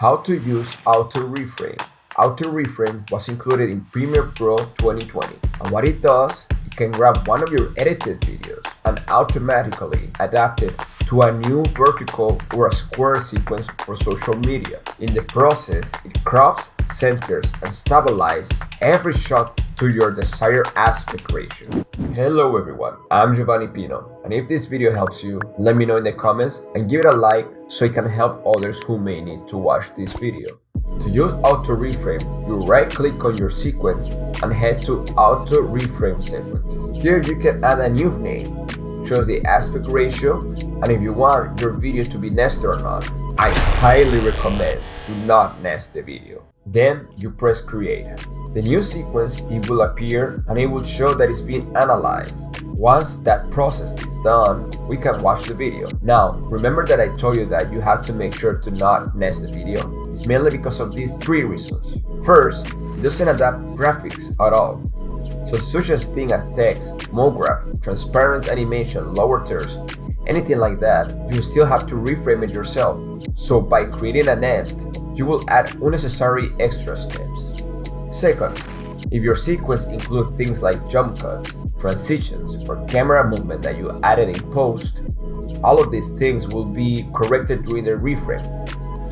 How to use Auto Reframe. Auto Reframe was included in Premiere Pro 2020, and what it does, it can grab one of your edited videos and automatically adapt it to a new vertical or a square sequence for social media. In the process, it crops, centers, and stabilizes every shot to your desired aspect ratio. Hello everyone, I'm Giovanni Pino, and if this video helps you, let me know in the comments and give it a like so it can help others who may need to watch this video. To use Auto Reframe, you right-click on your sequence and head to Auto Reframe Sequence. Here you can add a new name, shows the aspect ratio, and if you want your video to be nested or not. I highly recommend do not nest the video. Then you press Create. The new sequence, it will appear and it will show that it's being analyzed. Once that process is done, we can watch the video. Now, remember that I told you that you have to make sure to not nest the video? It's mainly because of these three reasons. First, it doesn't adapt graphics at all. So such as things as text, MoGraph, transparent animation, lower thirds, anything like that, you still have to reframe it yourself. So by creating a nest, you will add unnecessary extra steps. Second, if your sequence includes things like jump cuts, transitions, or camera movement that you added in post, all of these things will be corrected during the reframe.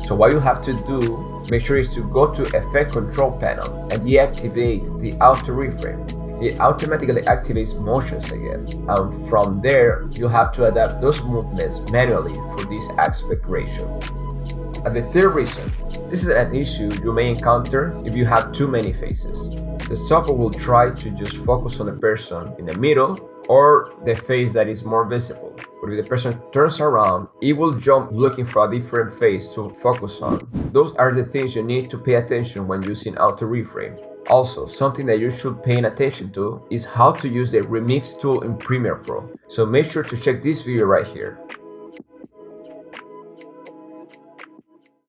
So what you have to do, make sure is to go to Effect Control Panel and deactivate the Auto Reframe. It automatically activates motions again, and from there, you'll have to adapt those movements manually for this aspect ratio. And the third reason, this is an issue you may encounter if you have too many faces. The software will try to just focus on the person in the middle or the face that is more visible. But if the person turns around, it will jump looking for a different face to focus on. Those are the things you need to pay attention when using Auto Reframe. Also, something that you should pay attention to is how to use the Remix tool in Premiere Pro. So make sure to check this video right here.